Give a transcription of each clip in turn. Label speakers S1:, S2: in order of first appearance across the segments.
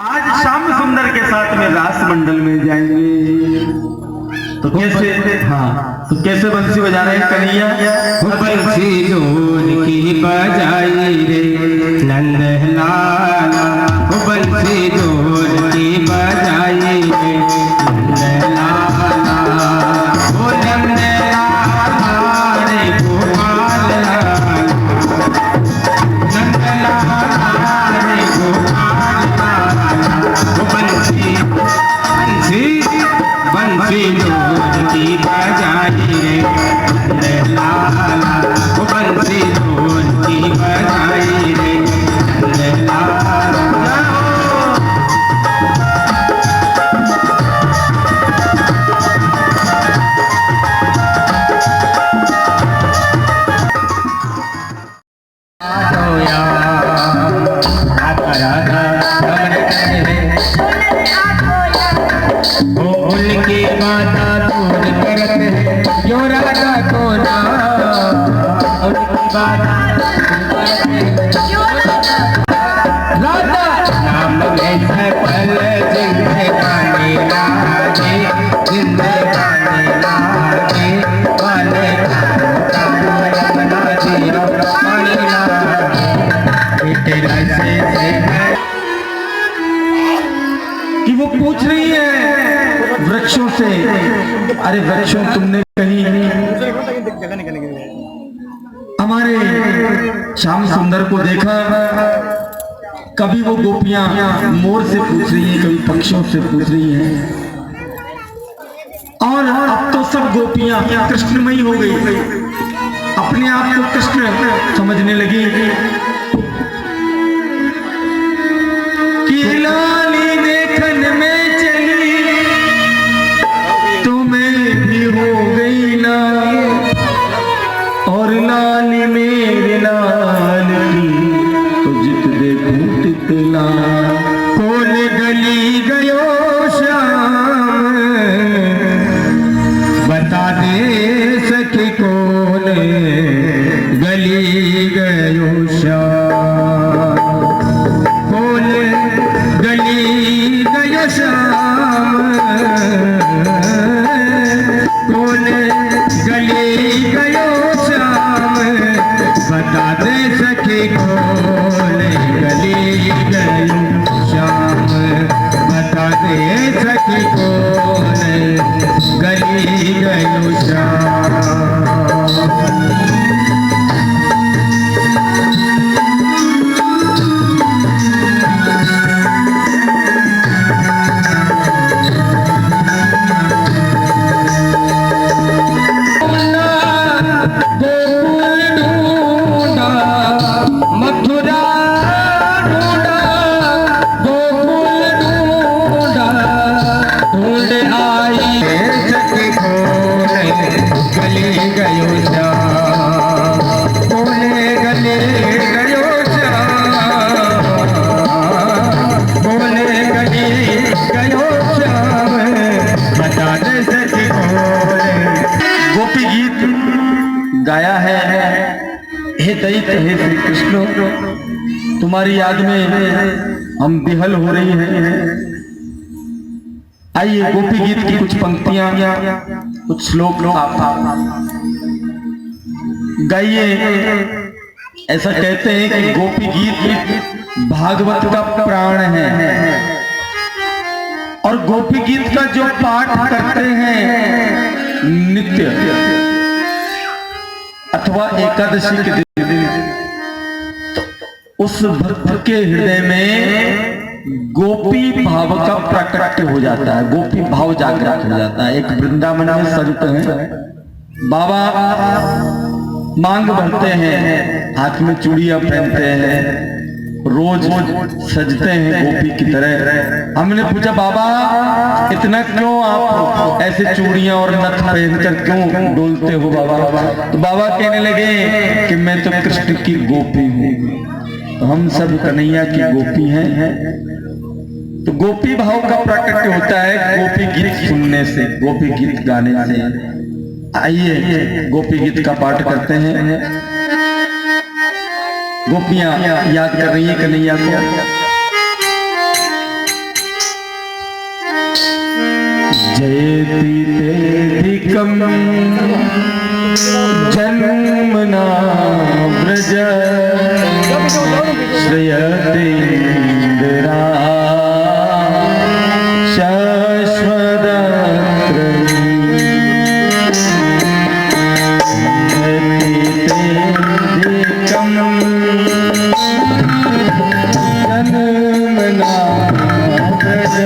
S1: आज श्याम सुंदर के साथ में रास मंडल में जाएंगे तो कैसे, हाँ तो कैसे बंसी बजा रहे हैं कन्हैया?
S2: बंसी ढोल की बजाई रे नंद लाला, बंसी ढोल की बजाई रे नंद लाला, ओ नंद लाला रे गोपाल लाला, नंद लाला रे गोपाल लाला, बंसी बंसी बंसी ढोल की बजाई रे नंद लाला, बंसी ढोल की बजाई रे नंद लाला। उनकी माता दूर करत है जो राधा को ना, उनकी माता राधा नाम में सफल जिंदगानी लागे, जिंदगानी लागे वाले अपना जीरो पानी लागे तेरा से कि वो पूछ रही है वृक्षों से, अरे वृक्षों तुमने कहीं हमारे श्याम सुंदर को देखा? कभी वो गोपियां मोर से पूछ रही हैं, कभी पक्षियों से पूछ रही हैं, और अब तो सब गोपियां कृष्णमयी हो गई, अपने आप को कृष्ण समझने लगी कि लाली देखन में और लाली मेरे लाल की तो जित देखूं तित लाल, कौन गली गयो श्याम बता दे सके, कौन गली गयो श्याम, कौन गली गयो श्याम, कौन गली गयो बता दे सके, कौन गली गयो श्याम, बता दे सके, कौन गली गयो श्याम। गोपी गीत गाया है, हे दैत्य हे श्री कृष्ण तुम्हारी याद में हम विहल हो रही हैं। आइए गोपी गीत की कुछ पंक्तियां, कुछ श्लोक आप गाइए। ऐसा कहते हैं कि गोपी गीत भागवत का प्राण है, और गोपी गीत का जो पाठ करते हैं नित्य अथवा एकादशी के दिन, तो उस भक्त के हृदय में गोपी भाव का प्रकट हो जाता है, गोपी भाव जागृत हो जाता है। एक वृंदावन में संत हैं, बाबा मांग भरते हैं, हाथ में चूड़ियां पहनते हैं, रोज सजते हैं गोपी की तरह। हमने पूछा बाबा इतना क्यों आप ऐसे चूड़ियां और नथ पहनकर क्यों डोलते हो बाबा? तो बाबा कहने लगे कि मैं तो कृष्ण की गोपी हूँ, तो हम सब कन्हैया की गोपी हैं। तो गोपी भाव का प्रकट होता है गोपी गीत सुनने से, गोपी गीत गाने से। आइए गोपी गीत का पाठ करते हैं। गोपियां याद कर रही है कन्हैया को। जयति तेधिकं जन्मना व्रज श्रयते इंदिरा शाश्वतत्रयी तेधिकं जन्मना व्रज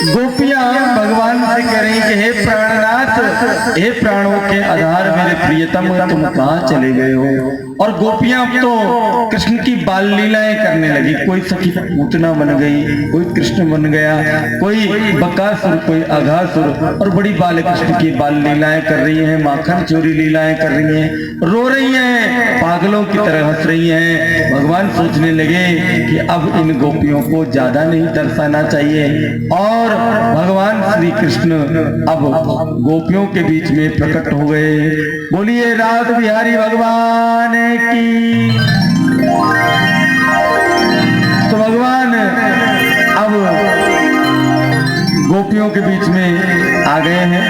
S2: गोपियां भगवान से कह रही कि हे प्राणनाथ, हे प्राणों के आधार मेरे प्रियतम, तुम कहाँ चले गए हो। और गोपियां अब तो कृष्ण की बाल लीलाएं करने लगी। कोई सखी पूतना बन गई, कोई कृष्ण बन गया, कोई बकासुर, कोई अघासुर, और बड़ी बाल कृष्ण की बाल लीलाएं कर रही हैं, माखन चोरी लीलाएं कर रही हैं, रो रही हैं, पागलों की तरह हंस रही हैं। भगवान सोचने लगे कि अब इन गोपियों को ज्यादा नहीं तरसाना चाहिए, और भगवान श्री कृष्ण अब गोपियों के बीच में प्रकट हो गए। बोलिए रास बिहारी भगवान की। तो भगवान अब गोपियों के बीच में आ गए हैं,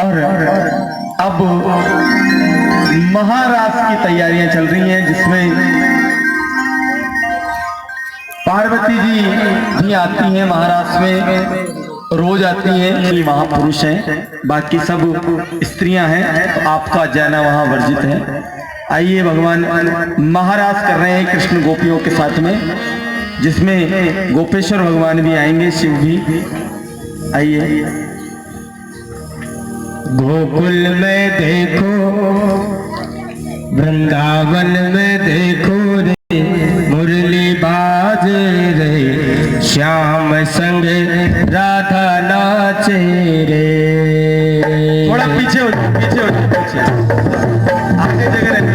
S2: और अब महारास की तैयारियां चल रही हैं, जिसमें पार्वती जी भी आती हैं महारास में, रोज आती हैं। ये महापुरुष हैं, बाकी सब स्त्रियां हैं, तो आपका जाना वहां वर्जित है। आइए, भगवान महारास कर रहे हैं कृष्ण गोपियों के साथ में, जिसमें गोपेश्वर भगवान भी आएंगे, शिव भी। आइए।
S3: गोकुल में देखो, वृंदावन में देखो रे, मुरली बाज रे, श्याम संग राधा नाचे रे।
S2: थोड़ा पीछे हो, पीछे हो, पीछे अपनी जगह रहने।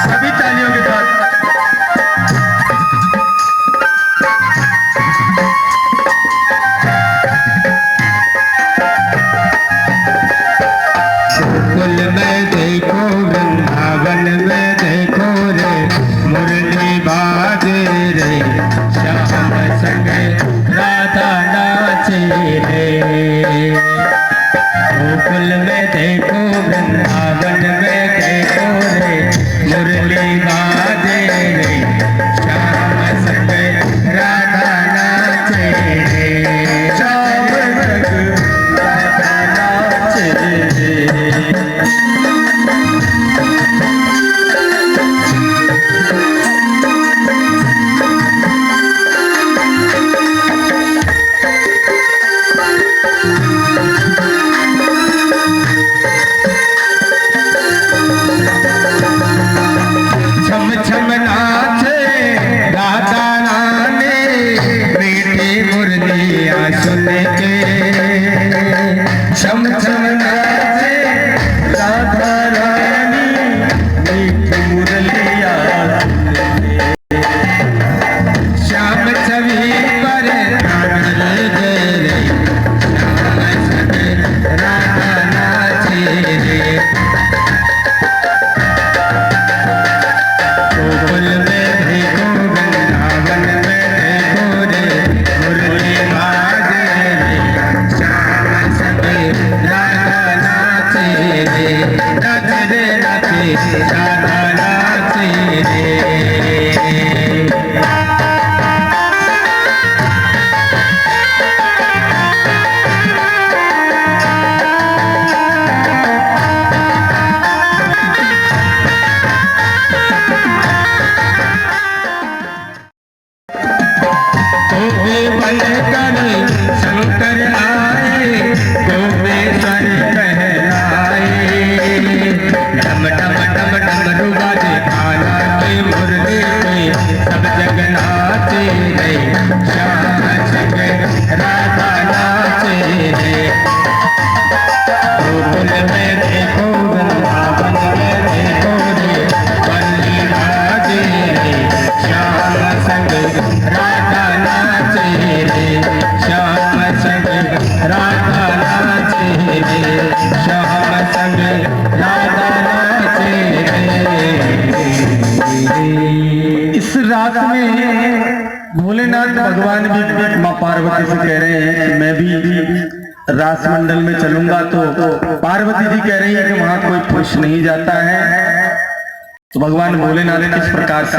S2: सभी तालियों के साथ।
S3: देखो वृंदावन में देखो रे मुरली बाजे रे श्याम संग राधा नाचे रे
S2: श्याम संग राधा नाचे रे।
S3: छम छम नाचे राधा रानी मीठी मुरलियाँ सुन के छम छम नाचे
S2: राधा रानी मीठी मुरलिया
S3: श्याम छवि पर प्राण दे रे श्याम संग राधा नाचे रे गोकुल में देखो वृंदावन में देखो रे मुरली बाजे रे श्याम संग राधा नाचे रे नाचे रे नाचे राधा नाचे रे गोपी बनकर शंकर आए गोपेश्वर कहलाए डम डम डम डमरू बाजे काला के मुरली पे सब जग नाचे रे श्याम संग राधा नाचे रे गोकुल में देखो वृंदावन में देखो रे बल्ली बाजे रे श्याम संग राधा नाचे रे श्याम संग राधा नाचे रे श्याम संग राधा नाचे रे।
S2: इस रात में भोलेनाथ भगवान भी माँ पार्वती से कह रहे हैं कि मैं भी रास मंडल में चलूंगा, तो पार्वती जी कह रही है कि वहां कोई पुरुष नहीं जाता है। तो भगवान भोलेनाथ किस प्रकार से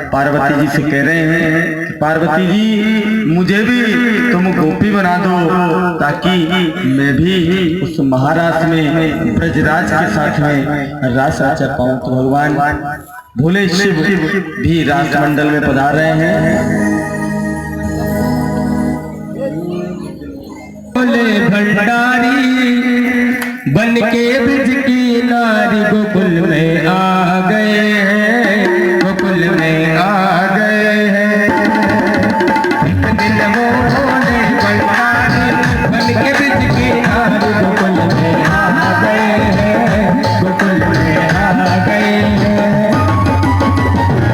S2: पार्वती जी से कह रहे हैं कि पार्वती जी मुझे भी तुम गोपी बना दो ताकि मैं भी उस महाराज में ब्रजराज के साथ में रास रचा पाऊं। तो भगवान भोले शिव भी रास मंडल में पधार रहे हैं।
S3: भोले भंडारी बन के ब्रज की नारी गोकुल में आ गए हैं गोकुल में आ गए हैं एक दिन वो भोले भंडारी बन के ब्रज की नारी गोकुल में आ गए हैं गोकुल में आ गए हैं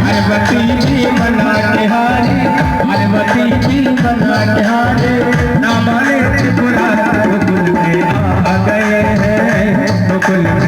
S3: पार्वती जी मना के हारे पार्वती जी मना के हारे ना माने त्रिपुरा गोकुल में आ गए हैं गोकुल में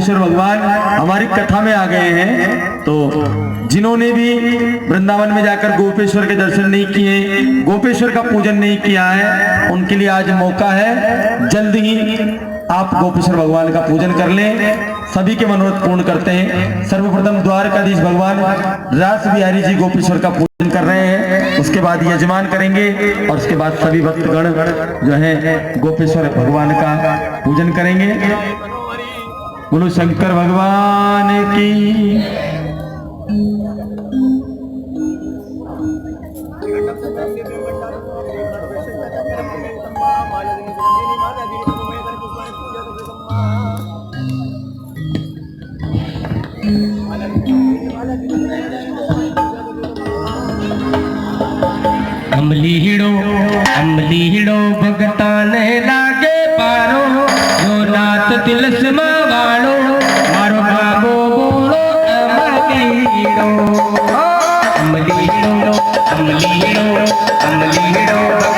S1: गोपेश्वर भगवान हमारी कथा में आ गए हैं। तो जिन्होंने भी वृंदावन में जाकर गोपेश्वर के दर्शन नहीं किए, गोपेश्वर का पूजन नहीं किया है, उनके लिए आज मौका है। जल्द ही आप गोपेश्वर भगवान का पूजन कर लें, सभी के मनोरथ पूर्ण करते हैं। सर्वप्रथम द्वारकाधीश भगवान रास बिहारी जी गोपेश्वर का पूजन कर रहे हैं, उसके बाद यजमान करेंगे और उसके बाद सभी भक्तगण जो है गोपेश्वर भगवान का पूजन करेंगे। बोलो शंकर भगवान की।
S3: अमली हिड़ो भगताने लागे पारो, जो नाथ तिलस वालो मारो बाबो बोलो अमली हिड़ो, अमली हिड़ो, अमली हिड़ो, अमली हिड़ो।